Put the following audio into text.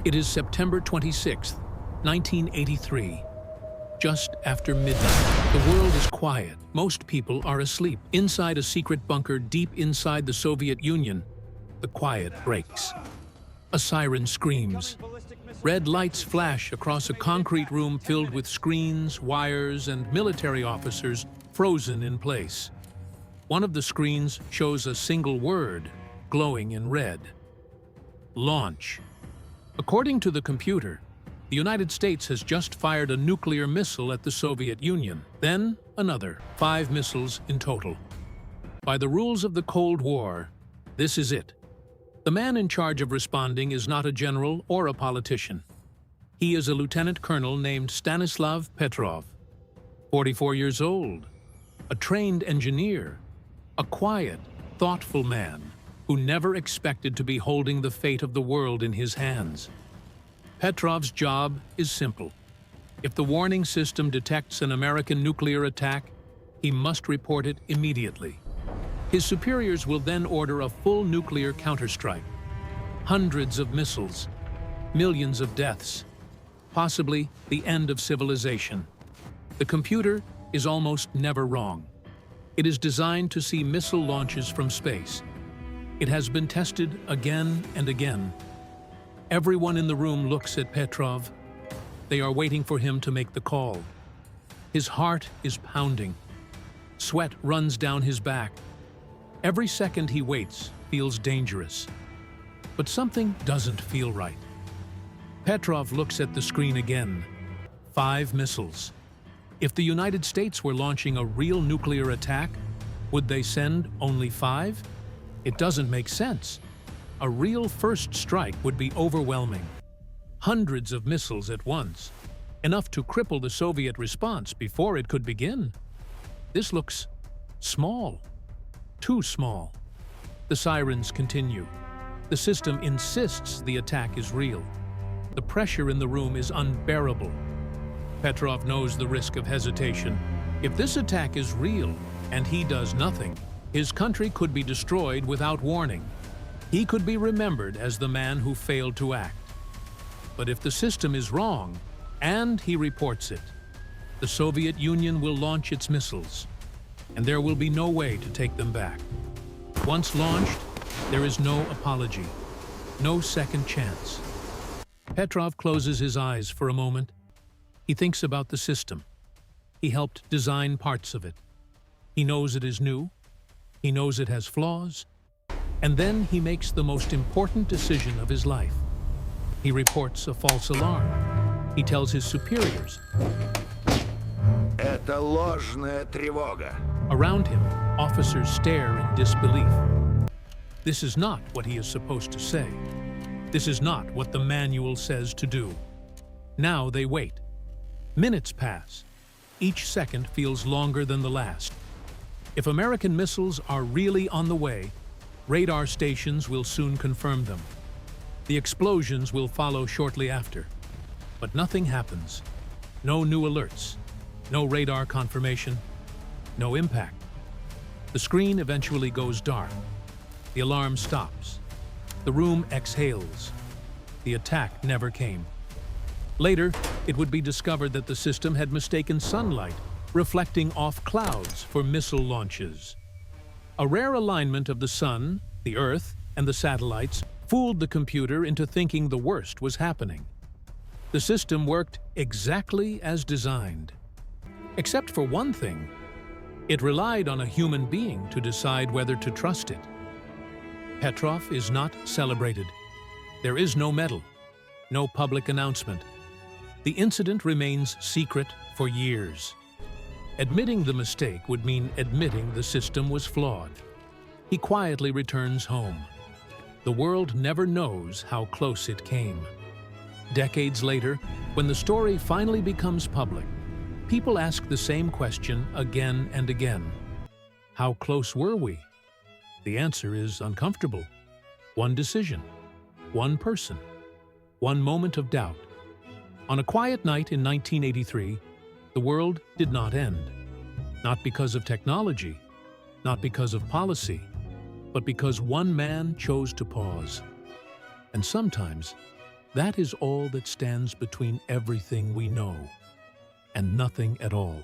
It is September 26th, 1983. Just after midnight, the world is quiet. Most people are asleep. Inside a secret bunker deep inside the Soviet Union, the quiet breaks. A siren screams. Red lights flash across a concrete room filled with screens, wires, and military officers frozen in place. One of the screens shows a single word, glowing in red. Launch. According to the computer, the United States has just fired a nuclear missile at the Soviet Union, then another, 5 missiles in total. By the rules of the Cold War, this is it. The man in charge of responding is not a general or a politician. He is a lieutenant colonel named Stanislav Petrov, 44 years old, a trained engineer, a quiet, thoughtful man who never expected to be holding the fate of the world in his hands. Petrov's job is simple. If the warning system detects an American nuclear attack, he must report it immediately. His superiors will then order a full nuclear counterstrike. Hundreds of missiles, millions of deaths, possibly the end of civilization. The computer is almost never wrong. It is designed to see missile launches from space. It has been tested again and again. Everyone in the room looks at Petrov. They are waiting for him to make the call. His heart is pounding. Sweat runs down his back. Every second he waits feels dangerous. But something doesn't feel right. Petrov looks at the screen again. 5 missiles. If the United States were launching a real nuclear attack, would they send only 5? It doesn't make sense. A real first strike would be overwhelming. Hundreds of missiles at once, enough to cripple the Soviet response before it could begin. This looks small, too small. The sirens continue. The system insists the attack is real. The pressure in the room is unbearable. Petrov knows the risk of hesitation. If this attack is real and he does nothing, his country could be destroyed without warning. He could be remembered as the man who failed to act. But if the system is wrong, and he reports it, the Soviet Union will launch its missiles, and there will be no way to take them back. Once launched, there is no apology, no second chance. Petrov closes his eyes for a moment. He thinks about the system. He helped design parts of it. He knows it is new. He knows it has flaws. And then he makes the most important decision of his life. He reports a false alarm. He tells his superiors. Это ложная тревога. Around him, officers stare in disbelief. This is not what he is supposed to say. This is not what the manual says to do. Now they wait. Minutes pass. Each second feels longer than the last. If American missiles are really on the way, radar stations will soon confirm them. The explosions will follow shortly after. But nothing happens. No new alerts. No radar confirmation. No impact. The screen eventually goes dark. The alarm stops. The room exhales. The attack never came. Later, it would be discovered that the system had mistaken sunlight, reflecting off clouds for missile launches. A rare alignment of the sun, the Earth, and the satellites fooled the computer into thinking the worst was happening. The system worked exactly as designed. Except for one thing, it relied on a human being to decide whether to trust it. Petrov is not celebrated. There is no medal, no public announcement. The incident remains secret for years. Admitting the mistake would mean admitting the system was flawed. He quietly returns home. The world never knows how close it came. Decades later, when the story finally becomes public, people ask the same question again and again. How close were we? The answer is uncomfortable. One decision, one person, one moment of doubt. On a quiet night in 1983, the world did not end. Not because of technology, not because of policy, but because one man chose to pause. And sometimes, That is all that stands between everything we know and nothing at all.